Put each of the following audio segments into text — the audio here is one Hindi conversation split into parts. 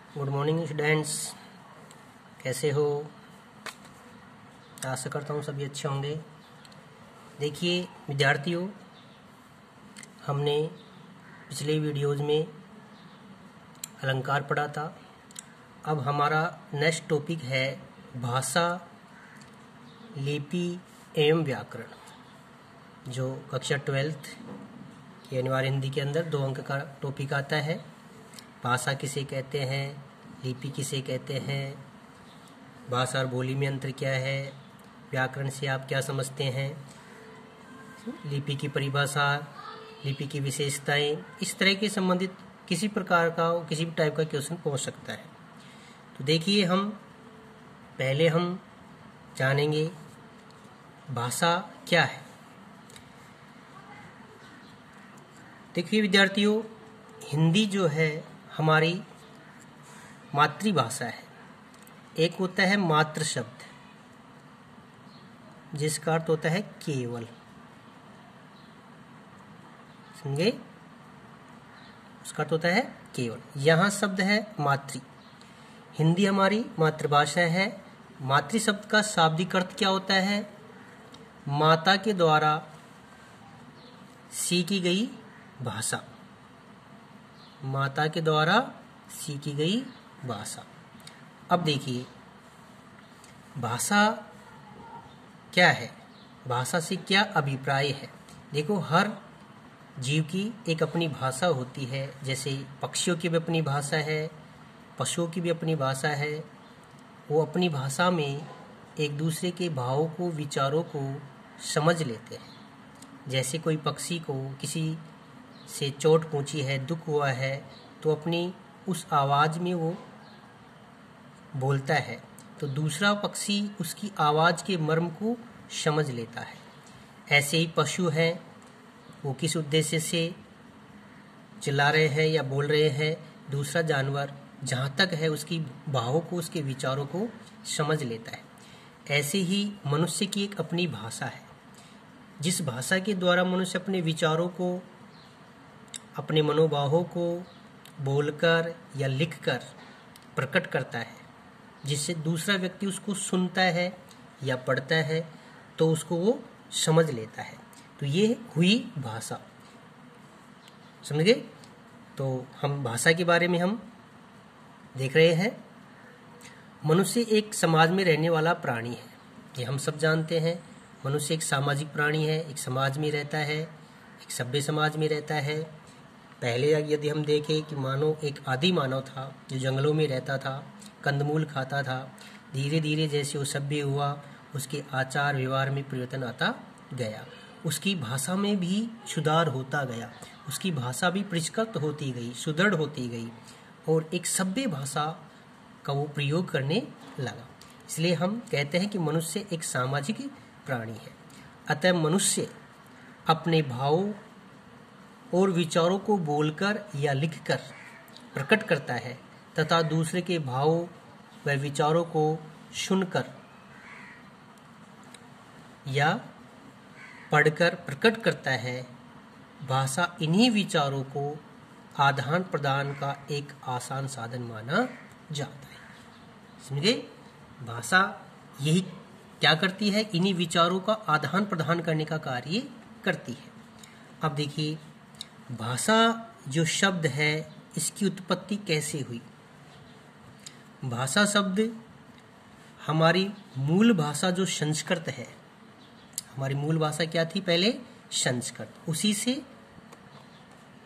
गुड मॉर्निंग स्टूडेंट्स, कैसे हो? आशा करता हूँ सभी अच्छे होंगे। देखिए विद्यार्थियों, हमने पिछले वीडियोज़ में अलंकार पढ़ा था। अब हमारा नेक्स्ट टॉपिक है भाषा, लिपि एवं व्याकरण, जो कक्षा 12th की अनिवार्य हिंदी के अंदर 2 अंक का टॉपिक आता है। भाषा किसे कहते हैं, लिपि किसे कहते हैं, भाषा और बोली में अंतर क्या है, व्याकरण से आप क्या समझते हैं, लिपि की परिभाषा, लिपि की विशेषताएं, इस तरह के संबंधित किसी प्रकार का किसी भी टाइप का क्वेश्चन पहुंच सकता है। तो देखिए, पहले हम जानेंगे भाषा क्या है। देखिए विद्यार्थियों, हिंदी जो है हमारी मातृभाषा है। एक होता है मातृ शब्द, जिसका अर्थ होता है केवल, समझे? उसका अर्थ होता है केवल। यहाँ शब्द है मातृ। हिंदी हमारी मातृभाषा है। मातृ शब्द का शाब्दिक अर्थ क्या होता है? माता के द्वारा सीखी गई भाषा, माता के द्वारा सीखी गई भाषा। अब देखिए भाषा क्या है, भाषा से क्या अभिप्राय है। देखो, हर जीव की एक अपनी भाषा होती है। जैसे पक्षियों की भी अपनी भाषा है, पशुओं की भी अपनी भाषा है। वो अपनी भाषा में एक दूसरे के भावों को, विचारों को समझ लेते हैं। जैसे कोई पक्षी को किसी से चोट पहुंची है, दुख हुआ है, तो अपनी उस आवाज़ में वो बोलता है, तो दूसरा पक्षी उसकी आवाज़ के मर्म को समझ लेता है। ऐसे ही पशु हैं, वो किस उद्देश्य से चिल्ला रहे हैं या बोल रहे हैं, दूसरा जानवर जहाँ तक है उसकी भावों को, उसके विचारों को समझ लेता है। ऐसे ही मनुष्य की एक अपनी भाषा है, जिस भाषा के द्वारा मनुष्य अपने विचारों को, अपने मनोभावों को बोलकर या लिखकर प्रकट करता है, जिससे दूसरा व्यक्ति उसको सुनता है या पढ़ता है तो उसको वो समझ लेता है। तो ये हुई भाषा, समझ गए? तो हम भाषा के बारे में हम देख रहे हैं। मनुष्य एक समाज में रहने वाला प्राणी है, ये हम सब जानते हैं। मनुष्य एक सामाजिक प्राणी है, एक समाज में रहता है, एक सभ्य समाज में रहता है। पहले यदि हम देखें कि मानो एक आदि मानव था जो जंगलों में रहता था, कंदमूल खाता था। धीरे धीरे जैसे वो सभ्य हुआ, उसके आचार व्यवहार में परिवर्तन आता गया, उसकी भाषा में भी सुधार होता गया, उसकी भाषा भी परिष्कृत होती गई, सुदृढ़ होती गई, और एक सभ्य भाषा का वो प्रयोग करने लगा। इसलिए हम कहते हैं कि मनुष्य एक सामाजिक प्राणी है। अतः मनुष्य अपने भावों और विचारों को बोलकर या लिखकर प्रकट करता है, तथा दूसरे के भावों व विचारों को सुनकर या पढ़कर प्रकट करता है। भाषा इन्हीं विचारों को आदान प्रदान का एक आसान साधन माना जाता है। समझे? भाषा यही क्या करती है? इन्हीं विचारों का आदान प्रदान करने का कार्य करती है। अब देखिए, भाषा जो शब्द है, इसकी उत्पत्ति कैसे हुई? भाषा शब्द हमारी मूल भाषा जो संस्कृत है, हमारी मूल भाषा क्या थी पहले? संस्कृत। उसी से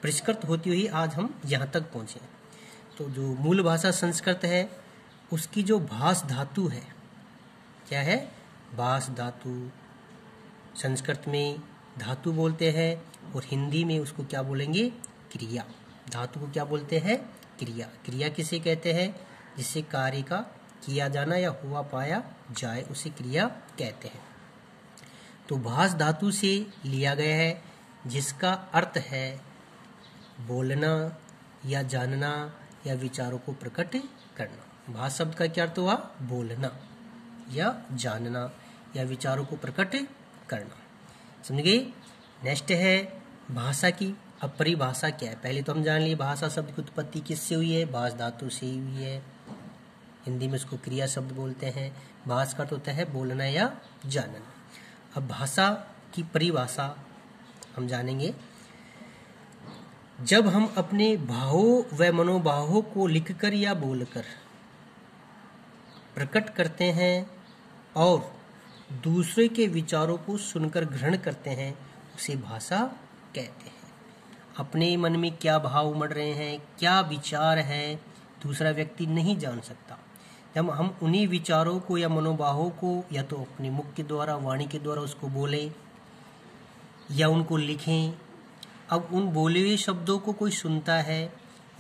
परिष्कृत होती हुई आज हम यहाँ तक पहुँचे। तो जो मूल भाषा संस्कृत है, उसकी जो भास धातु है, क्या है? भास धातु। संस्कृत में धातु बोलते हैं और हिंदी में उसको क्या बोलेंगे? क्रिया। धातु को क्या बोलते हैं? क्रिया। क्रिया किसे कहते हैं? जिससे कार्य का किया जाना या हुआ पाया जाए, उसे क्रिया कहते हैं। तो भास धातु से लिया गया है, जिसका अर्थ है बोलना या जानना या विचारों को प्रकट करना। भास शब्द का क्या अर्थ हुआ? बोलना या जानना या विचारों को प्रकट करना। समझ गए? नेक्स्ट है भाषा की अब परिभाषा क्या है, पहले तो हम जान लिए भाषा शब्द की उत्पत्ति किससे हुई है, भाष धातु से ही हुई है। हिंदी में इसको क्रिया शब्द बोलते हैं। भाष का अर्थ होता है बोलना या जानना। अब भाषा की परिभाषा हम जानेंगे। जब हम अपने भावों व मनोभावों को लिखकर या बोलकर प्रकट करते हैं और दूसरे के विचारों को सुनकर ग्रहण करते हैं, उसे भाषा कहते हैं। अपने मन में क्या भाव उमड़ रहे हैं, क्या विचार है, दूसरा व्यक्ति नहीं जान सकता। जब हम उन्हीं विचारों को या मनोभावों को या तो अपने मुख के द्वारा, वाणी के द्वारा उसको बोलें या उनको लिखें। अब उन बोले हुए शब्दों को कोई सुनता है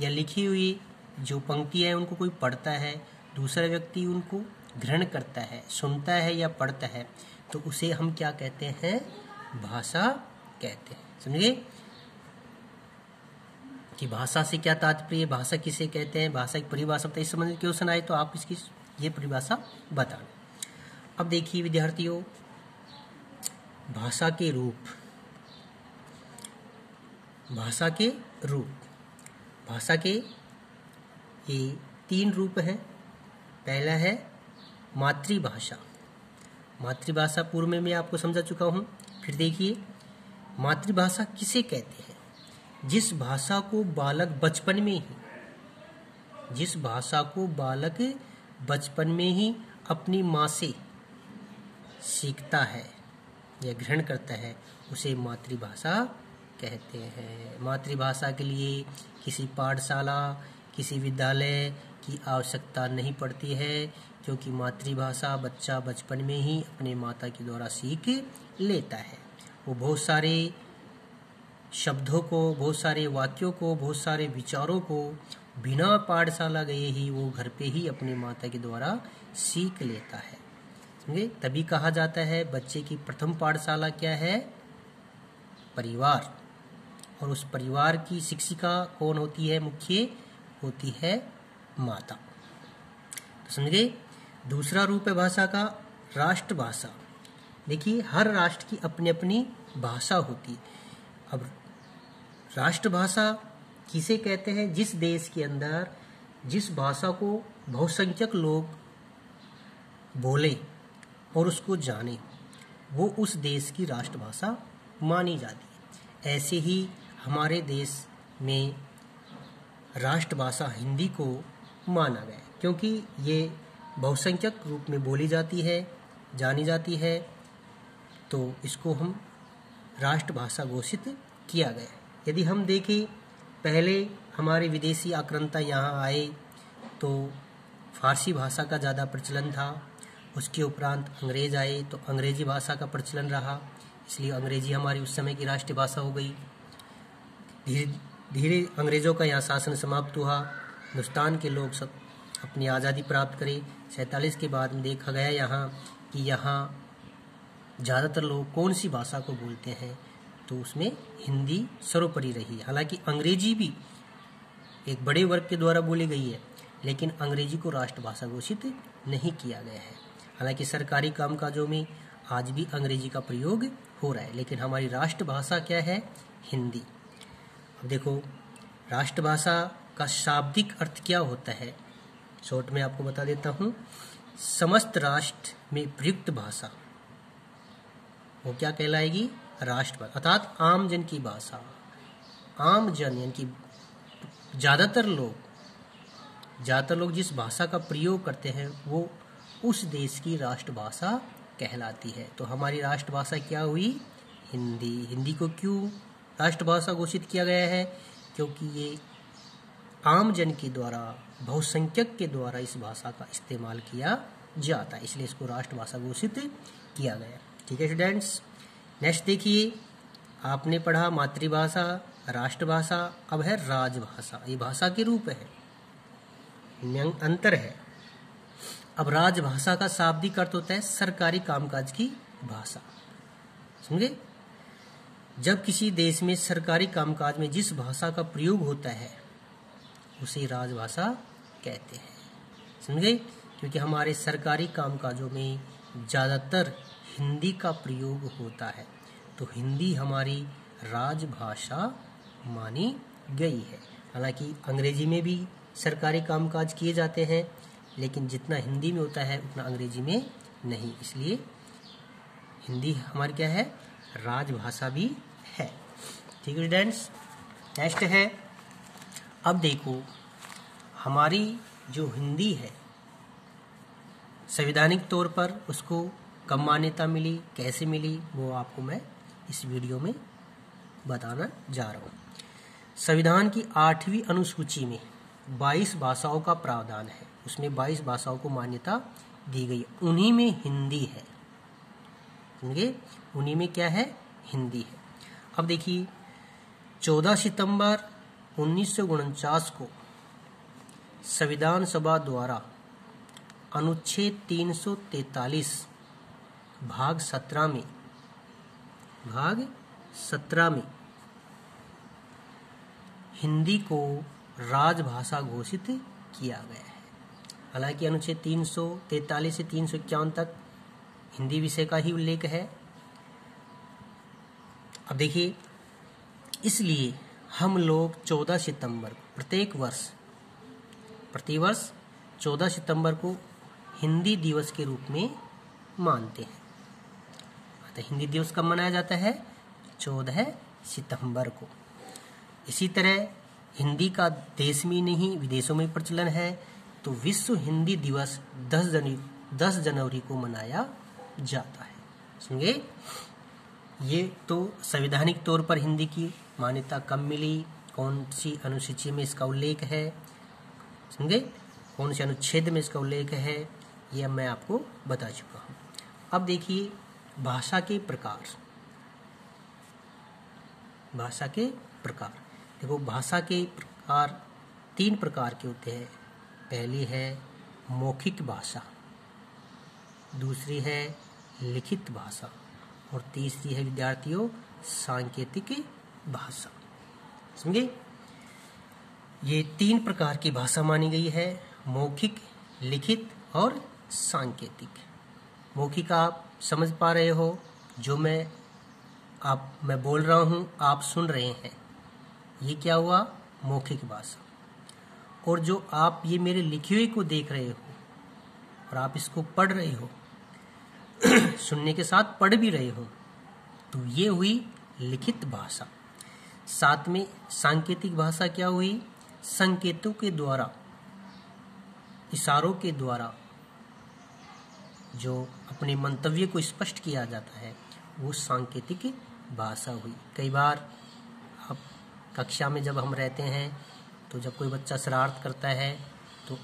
या लिखी हुई जो पंक्तियाँ हैं उनको कोई पढ़ता है, दूसरा व्यक्ति उनको ग्रहण करता है, सुनता है या पढ़ता है, तो उसे हम क्या कहते हैं, भाषा कहते हैं। समझे कि भाषा से क्या तात्पर्य, भाषा किसे कहते हैं, भाषा की परिभाषा बताइए। समझ में क्वेश्चन आए तो आप इसकी ये परिभाषा बताना। अब देखिए विद्यार्थियों, भाषा के रूप, भाषा के रूप, भाषा के ये 3 रूप हैं। पहला है मातृभाषा। मातृभाषा पूर्व में मैं आपको समझा चुका हूँ। फिर देखिए मातृभाषा किसे कहते हैं, जिस भाषा को बालक बचपन में ही, जिस भाषा को बालक बचपन में ही अपनी माँ से सीखता है या ग्रहण करता है, उसे मातृभाषा कहते हैं। मातृभाषा के लिए किसी पाठशाला, किसी विद्यालय की आवश्यकता नहीं पड़ती है, क्योंकि मातृभाषा बच्चा बचपन में ही अपने माता के द्वारा सीख लेता है। वो बहुत सारे शब्दों को, बहुत सारे वाक्यों को, बहुत सारे विचारों को बिना पाठशाला गए ही वो घर पे ही अपनी माता के द्वारा सीख लेता है। समझे? तभी कहा जाता है बच्चे की प्रथम पाठशाला क्या है, परिवार। और उस परिवार की शिक्षिका कौन होती है, मुख्य होती है माता। तो समझे? दूसरा रूप है भाषा का राष्ट्रभाषा। देखिए हर राष्ट्र की अपनी अपनी भाषा होती। अब राष्ट्रभाषा किसे कहते हैं, जिस देश के अंदर जिस भाषा को बहुसंख्यक लोग बोले और उसको जाने, वो उस देश की राष्ट्रभाषा मानी जाती है। ऐसे ही हमारे देश में राष्ट्रभाषा हिंदी को माना गया, क्योंकि ये बहुसंख्यक रूप में बोली जाती है, जानी जाती है, तो इसको हम राष्ट्रभाषा घोषित किया गया। यदि हम देखें, पहले हमारे विदेशी आक्रांता यहाँ आए तो फारसी भाषा का ज़्यादा प्रचलन था। उसके उपरांत अंग्रेज आए तो अंग्रेजी भाषा का प्रचलन रहा, इसलिए अंग्रेजी हमारी उस समय की राष्ट्रीय भाषा हो गई। धीरे धीरे अंग्रेज़ों का यहाँ शासन समाप्त हुआ, हिंदुस्तान के लोग सब अपनी आज़ादी प्राप्त करें। 47 के बाद में देखा गया यहाँ कि यहाँ ज़्यादातर लोग कौन सी भाषा को बोलते हैं, तो उसमें हिंदी सर्वोपरि रही। हालांकि अंग्रेजी भी एक बड़े वर्ग के द्वारा बोली गई है, लेकिन अंग्रेजी को राष्ट्रभाषा घोषित नहीं किया गया है। हालांकि सरकारी कामकाजों में आज भी अंग्रेजी का प्रयोग हो रहा है, लेकिन हमारी राष्ट्रभाषा क्या है, हिंदी। अब देखो राष्ट्रभाषा का शाब्दिक अर्थ क्या होता है, शॉर्ट में आपको बता देता हूँ। समस्त राष्ट्र में प्रयुक्त भाषा वो क्या कहलाएगी, राष्ट्रभाषा, अर्थात आम जन की भाषा। आम जन यानी कि ज़्यादातर लोग जिस भाषा का प्रयोग करते हैं वो उस देश की राष्ट्रभाषा कहलाती है। तो हमारी राष्ट्रभाषा क्या हुई, हिंदी। हिंदी को क्यों राष्ट्रभाषा घोषित किया गया है, क्योंकि ये आम जन के द्वारा, बहुसंख्यक के द्वारा इस भाषा का इस्तेमाल किया जाता है, इसलिए इसको राष्ट्रभाषा घोषित किया गया। ठीक है स्टूडेंट्स, नेक्स्ट देखिए, आपने पढ़ा मातृभाषा, राष्ट्रभाषा, अब है राजभाषा। ये भाषा के रूप है, इनमें अंतर है। अब राजभाषा का शाब्दिक अर्थ होता है सरकारी कामकाज की भाषा। समझे? जब किसी देश में सरकारी कामकाज में जिस भाषा का प्रयोग होता है उसे राजभाषा कहते हैं। समझे? क्योंकि हमारे सरकारी कामकाजों में ज़्यादातर हिंदी का प्रयोग होता है, तो हिंदी हमारी राजभाषा मानी गई है। हालांकि अंग्रेजी में भी सरकारी कामकाज किए जाते हैं, लेकिन जितना हिंदी में होता है उतना अंग्रेजी में नहीं, इसलिए हिंदी हमारी क्या है, राजभाषा भी है। ठीक है स्टूडेंट्स, नेक्स्ट है, अब देखो हमारी जो हिंदी है संवैधानिक तौर पर उसको कब मान्यता मिली, कैसे मिली, वो आपको मैं इस वीडियो में बताना जा रहा हूँ। संविधान की 8वीं अनुसूची में 22 भाषाओं का प्रावधान है, उसमें 22 भाषाओं को मान्यता दी गई, उन्हीं में हिंदी है। समझे, उन्हीं में क्या है, हिंदी है। अब देखिए 14 सितंबर 1949 को संविधान सभा द्वारा अनुच्छेद 343 भाग 17 में हिंदी को राजभाषा घोषित किया गया है। हालांकि अनुच्छेद 343 से 351 तक हिंदी विषय का ही उल्लेख है। अब देखिए, इसलिए हम लोग 14 सितंबर प्रतिवर्ष 14 सितंबर को हिंदी दिवस के रूप में मानते हैं। तो हिंदी दिवस कब मनाया जाता है, 14 सितंबर को। इसी तरह हिंदी का देश में नहीं विदेशों में प्रचलन है, तो विश्व हिंदी दिवस 10 जनवरी को मनाया जाता है। समझे, ये तो संवैधानिक तौर पर हिंदी की मान्यता कब मिली, कौन सी अनुसूची में इसका उल्लेख है, समझे, कौन से अनुच्छेद में इसका उल्लेख है, यह मैं आपको बता चुका हूँ। अब देखिए भाषा के प्रकार। देखो भाषा के प्रकार 3 प्रकार के होते हैं। पहली है मौखिक भाषा, दूसरी है लिखित भाषा और तीसरी है विद्यार्थियों सांकेतिक भाषा। समझे, ये 3 प्रकार की भाषा मानी गई है, मौखिक, लिखित और सांकेतिक। मौखिक आप समझ पा रहे हो, जो मैं बोल रहा हूँ आप सुन रहे हैं, ये क्या हुआ, मौखिक भाषा। और जो आप ये मेरे लिखे हुए को देख रहे हो और आप इसको पढ़ रहे हो सुनने के साथ पढ़ भी रहे हो, तो ये हुई लिखित भाषा। साथ में सांकेतिक भाषा क्या हुई, संकेतों के द्वारा, इशारों के द्वारा जो अपने मंतव्य को स्पष्ट किया जाता है, वो सांकेतिक भाषा हुई। कई बार आप कक्षा में जब हम रहते हैं, तो जब कोई बच्चा शरारत करता है तो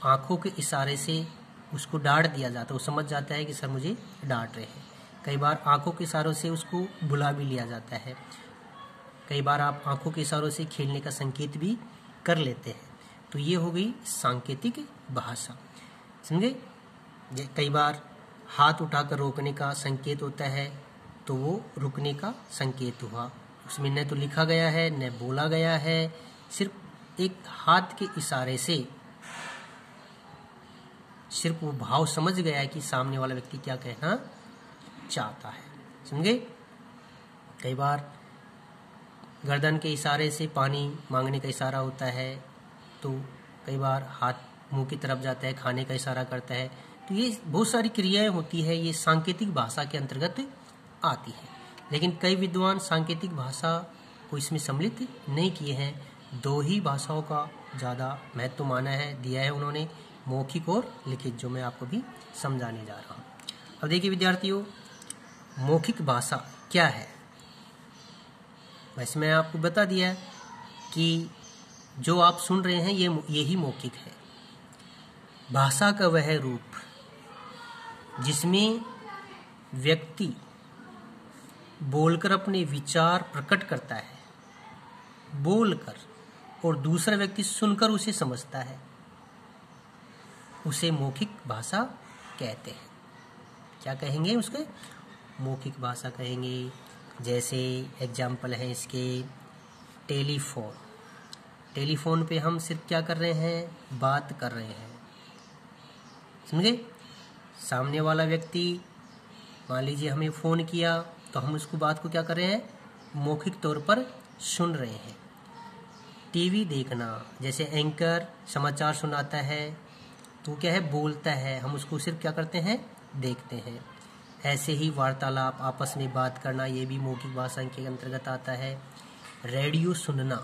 आंखों के इशारे से उसको डांट दिया जाता है, वो समझ जाता है कि सर मुझे डांट रहे हैं। कई बार आंखों के इशारों से उसको बुला भी लिया जाता है। कई बार आप आंखों के इशारों से खेलने का संकेत भी कर लेते हैं। तो ये हो गई सांकेतिक भाषा। समझे, कई बार हाथ उठाकर रोकने का संकेत होता है, तो वो रुकने का संकेत हुआ। उसमें न तो लिखा गया है न बोला गया है, सिर्फ एक हाथ के इशारे से सिर्फ वो भाव समझ गया है कि सामने वाला व्यक्ति क्या कहना चाहता है। समझे, कई बार गर्दन के इशारे से पानी मांगने का इशारा होता है, तो कई बार हाथ मुंह की तरफ जाता है, खाने का इशारा करता है। तो ये बहुत सारी क्रियाएं होती है, ये सांकेतिक भाषा के अंतर्गत आती है। लेकिन कई विद्वान सांकेतिक भाषा को इसमें सम्मिलित नहीं किए हैं। 2 ही भाषाओं का ज़्यादा महत्व माना है, दिया है उन्होंने, मौखिक और लिखित, जो मैं आपको भी समझाने जा रहा हूँ। अब देखिए विद्यार्थियों, मौखिक भाषा क्या है। वैसे मैं आपको बता दिया कि जो आप सुन रहे हैं ये ही मौखिक है। भाषा का वह रूप जिसमें व्यक्ति बोलकर अपने विचार प्रकट करता है, बोलकर, और दूसरा व्यक्ति सुनकर उसे समझता है, उसे मौखिक भाषा कहते हैं। क्या कहेंगे उसके, मौखिक भाषा कहेंगे। जैसे एग्जाम्पल है इसके, टेलीफोन पे हम सिर्फ क्या कर रहे हैं, बात कर रहे हैं। समझे, सामने वाला व्यक्ति मान लीजिए हमें फ़ोन किया, तो हम उसको बात को क्या कर रहे हैं, मौखिक तौर पर सुन रहे हैं। टीवी देखना, जैसे एंकर समाचार सुनाता है तो क्या है, बोलता है, हम उसको सिर्फ क्या करते हैं, देखते हैं। ऐसे ही वार्तालाप, आपस में बात करना, ये भी मौखिक भाषा के अंतर्गत आता है। रेडियो सुनना,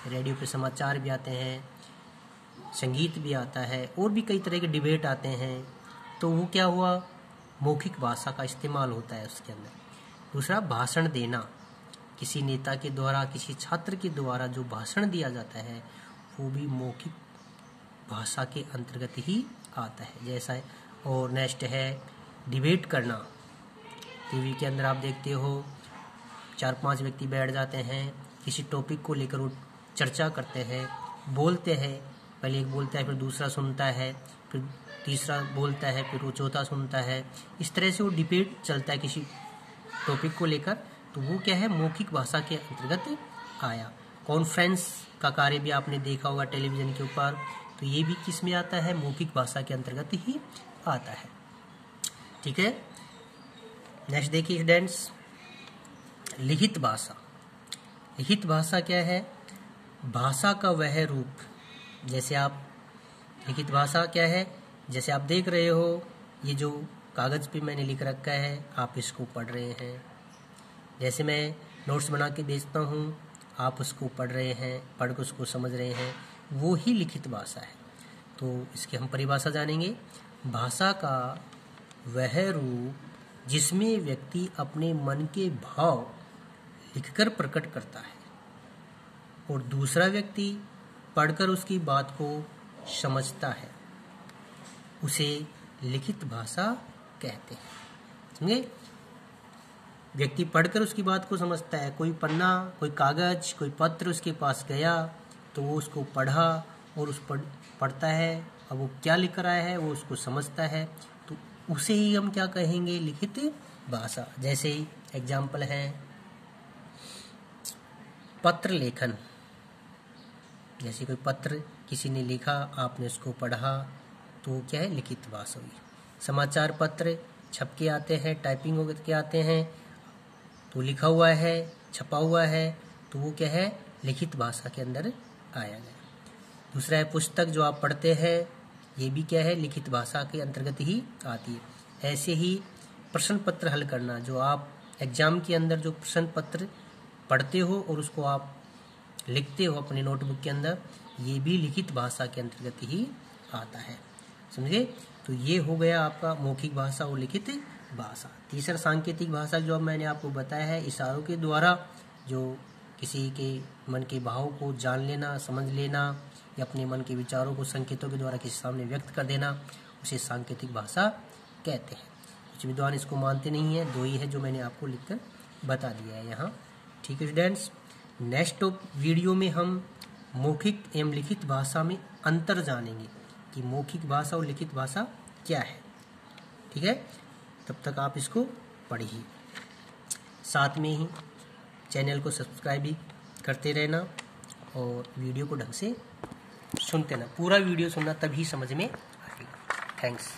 रेडियो पे समाचार भी आते हैं, संगीत भी आता है, और भी कई तरह के डिबेट आते हैं, तो वो क्या हुआ, मौखिक भाषा का इस्तेमाल होता है उसके अंदर। दूसरा, भाषण देना, किसी नेता के द्वारा, किसी छात्र के द्वारा जो भाषण दिया जाता है वो भी मौखिक भाषा के अंतर्गत ही आता है, जैसा है। और नेक्स्ट है डिबेट करना। टीवी के अंदर आप देखते हो 4-5 व्यक्ति बैठ जाते हैं, किसी टॉपिक को लेकर वो चर्चा करते हैं, बोलते हैं, पहले एक बोलता है, फिर दूसरा सुनता है, फिर तीसरा बोलता है, फिर वो चौथा सुनता है। इस तरह से वो डिबेट चलता है किसी टॉपिक को लेकर, तो वो क्या है, मौखिक भाषा के अंतर्गत आया। कॉन्फ्रेंस का कार्य भी आपने देखा होगा टेलीविजन के ऊपर, तो ये भी किस में आता है, मौखिक भाषा के अंतर्गत ही आता है। ठीक है, नेक्स्ट देखिए स्टूडेंट्स, लिखित भाषा। लिखित भाषा क्या है, भाषा का वह रूप, जैसे आप, लिखित भाषा क्या है, जैसे आप देख रहे हो, ये जो कागज पे मैंने लिख रखा है, आप इसको पढ़ रहे हैं। जैसे मैं नोट्स बना के भेजता हूँ, आप उसको पढ़ रहे हैं, पढ़ कर उसको समझ रहे हैं, वो ही लिखित भाषा है। तो इसकी हम परिभाषा जानेंगे। भाषा का वह रूप जिसमें व्यक्ति अपने मन के भाव लिखकर प्रकट करता है और दूसरा व्यक्ति पढ़कर उसकी बात को समझता है, उसे लिखित भाषा कहते हैं। समझे, व्यक्ति पढ़कर उसकी बात को समझता है, कोई पन्ना, कोई कागज, कोई पत्र उसके पास गया तो वो उसको पढ़ा और उस पढ़ता है, अब वो क्या लिख रहा है वो उसको समझता है, तो उसे ही हम क्या कहेंगे, लिखित भाषा। जैसे ही एग्जाम्पल है पत्र लेखन, जैसे कोई पत्र किसी ने लिखा, आपने उसको पढ़ा, तो क्या है, लिखित भाषा हुई। समाचार पत्र छप के आते हैं, टाइपिंग हो के आते हैं, तो लिखा हुआ है, छपा हुआ है, तो वो क्या है, लिखित भाषा के अंदर आया गया। दूसरा है पुस्तक, जो आप पढ़ते हैं, ये भी क्या है, लिखित भाषा के अंतर्गत ही आती है। ऐसे ही प्रश्न पत्र हल करना, जो आप एग्जाम के अंदर जो प्रश्न पत्र पढ़ते हो और उसको आप लिखते हो अपने नोटबुक के अंदर, ये भी लिखित भाषा के अंतर्गत ही आता है। समझे, तो ये हो गया आपका मौखिक भाषा और लिखित भाषा। तीसरा सांकेतिक भाषा, जो अब मैंने आपको बताया है, इशारों के द्वारा जो किसी के मन के भाव को जान लेना, समझ लेना, या अपने मन के विचारों को संकेतों के द्वारा किसी सामने व्यक्त कर देना, उसे सांकेतिक भाषा कहते हैं। कुछ विद्वान इसको मानते नहीं है, दो ही है जो मैंने आपको लिखकर बता दिया है यहाँ। ठीक है स्टूडेंट्स, नेक्स्ट वीडियो में हम मौखिक एवं लिखित भाषा में अंतर जानेंगे कि मौखिक भाषा और लिखित भाषा क्या है। ठीक है, तब तक आप इसको पढ़िए, साथ में ही चैनल को सब्सक्राइब भी करते रहना और वीडियो को ढंग से सुनते रहना। पूरा वीडियो सुनना, तभी समझ में आएगा। थैंक्स।